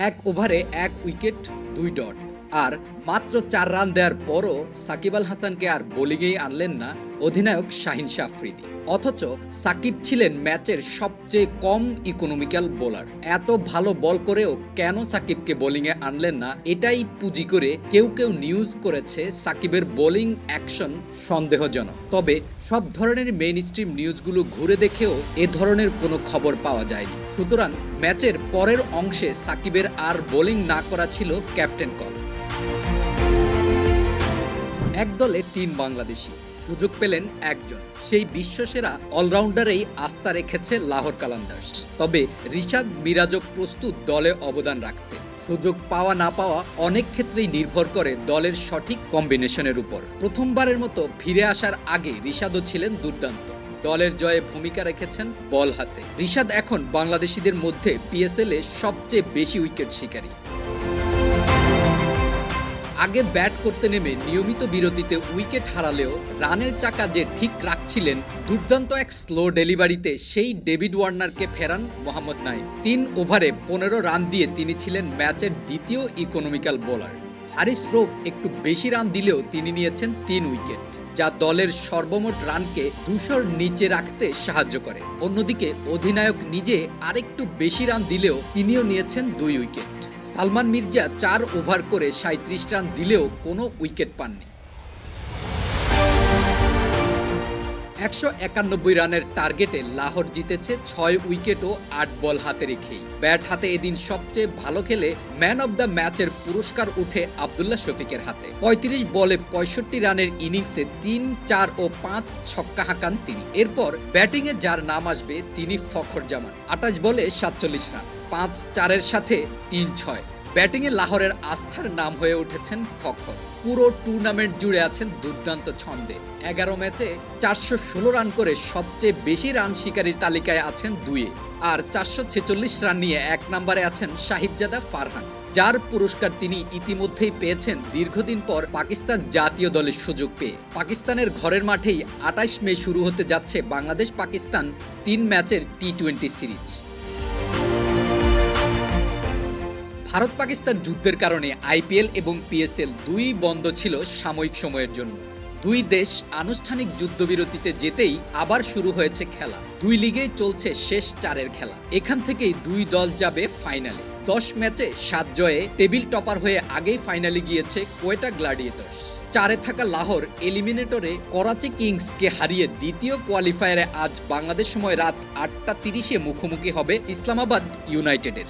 এক ওভারে ১ wicket ২ dot. আর মাত্র ৪ রান দেওয়ার পরও সাকিব আল হাসানকে আর বোলিংয়েই আনলেন না অধিনায়ক শাহিন শাহ আফ্রিদি। অথচ সাকিব ছিলেন ম্যাচের সবচেয়ে কম ইকোনমিক্যাল বোলার। এত ভালো বল করেও কেন সাকিবকে বোলিংয়ে আনলেন না, এটাই পুঁজি করে কেউ কেউ নিউজ করেছে সাকিবের বোলিং অ্যাকশন সন্দেহজনক। তবে সব ধরনের মেইন স্ট্রিম নিউজগুলো ঘুরে দেখেও এ ধরনের কোনো খবর পাওয়া যায়নি। সুতরাং ম্যাচের পরের অংশে সাকিবের আর বোলিং না করা ছিল ক্যাপ্টেন কল। এক দলে ৩ বাংলাদেশি, সুযোগ পেলেন একজন। সেই বিশ্বসেরা অলরাউন্ডারেই আস্থা রেখেছে লাহোর কালান্দার্স। তবে রিশাদ মিরাজও প্রস্তুত দলে অবদান রাখতে। সুযোগ পাওয়া না পাওয়া অনেক ক্ষেত্রেই নির্ভর করে দলের সঠিক কম্বিনেশনের উপর। প্রথমবারের মতো ফিরে আসার আগে রিশাদও ছিলেন দুর্দান্ত। দলের জয়ে ভূমিকা রেখেছেন বল হাতে। রিশাদ এখন বাংলাদেশিদের মধ্যে পিএসএল এ সবচেয়ে বেশি উইকেট শিকারী। আগে ব্যাট করতে নেমে নিয়মিত বিরতিতে উইকেট হারালেও রানের চাকা যে ঠিক রাখছিলেন, দুর্দান্ত এক স্লো ডেলিভারিতে সেই ডেভিড ওয়ার্নারকে ফেরান মোহাম্মদ নাইম। ৩ ওভারে ১৫ রান দিয়ে তিনি ছিলেন ম্যাচের দ্বিতীয় ইকোনমিক্যাল বোলার। হারিস রৌফ একটু বেশি রান দিলেও তিনি নিয়েছেন ৩ উইকেট, যা দলের সর্বমোট রানকে ২০০-র নিচে রাখতে সাহায্য করে। অন্যদিকে অধিনায়ক নিজে আরেকটু বেশি রান দিলেও তিনিও নিয়েছেন ২ উইকেট। সালমান মির্জা ৪ ওভার করে ৩৭ রান দিলেও কোনো উইকেট পাননি। ১৯১ রানের টার্গেটে লাহোর জিতেছে ৬ উইকেট ও ৮ বল হাতে রেখেই। ব্যাট হাতে এদিন সবচেয়ে ভালো খেলে ম্যান অব দ্য ম্যাচের পুরস্কার উঠে আব্দুল্লাহ শফিকের হাতে। ৩৫ বলে ৬৫ রানের ইনিংসে ৩, ৪ ও ৫ ছক্কা হাঁকান তিনি। এরপর ব্যাটিংয়ে যার নাম আসবে তিনি ফখর জামান। ২৮ বলে ৪৭ রান, ৫-৪-এর সাথে ৩-৬। ব্যাটিংয়ে লাহোরের আস্থার নাম হয়ে উঠেছেন ফখর। পুরো টুর্নামেন্ট জুড়ে আছেন দুর্দান্ত ছন্দে। ১১ ম্যাচে ৪১৬ রান করে সবচেয়ে বেশি রান শিকারীর তালিকায় আছেন ২-এ। আর ৪৪৬ রান নিয়ে ১ নম্বরে আছেন সাহিবজাদা ফারহান, যার পুরস্কার তিনি ইতিমধ্যেই পেয়েছেন দীর্ঘদিন পর পাকিস্তান জাতীয় দলের সুযোগ পেয়ে। পাকিস্তানের ঘরের মাঠেই ২৮ মে শুরু হতে যাচ্ছে বাংলাদেশ পাকিস্তান ৩ ম্যাচের টি-২০ সিরিজ। ভারত পাকিস্তান যুদ্ধের কারণে আইপিএল এবং পিএসএল দুই বন্ধ ছিল সাময়িক সময়ের জন্য। দুই দেশ আনুষ্ঠানিক যুদ্ধবিরতিতে যেতেই আবার শুরু হয়েছে খেলা। দুই লিগেই চলছে শেষ ৪-এর খেলা। এখান থেকেই দুই দল যাবে ফাইনালে। ১০ ম্যাচে ৭ জয়ে টেবিল টপার হয়ে আগেই ফাইনালে গিয়েছে কোয়েটা গ্ল্যাডিয়েটর্স। ৪-এ থাকা লাহোর এলিমিনেটরে করাচি কিংসকে হারিয়ে দ্বিতীয় কোয়ালিফায়ারে আজ বাংলাদেশ সময় রাত ৮টা ৩০-এ মুখোমুখি হবে ইসলামাবাদ ইউনাইটেডের।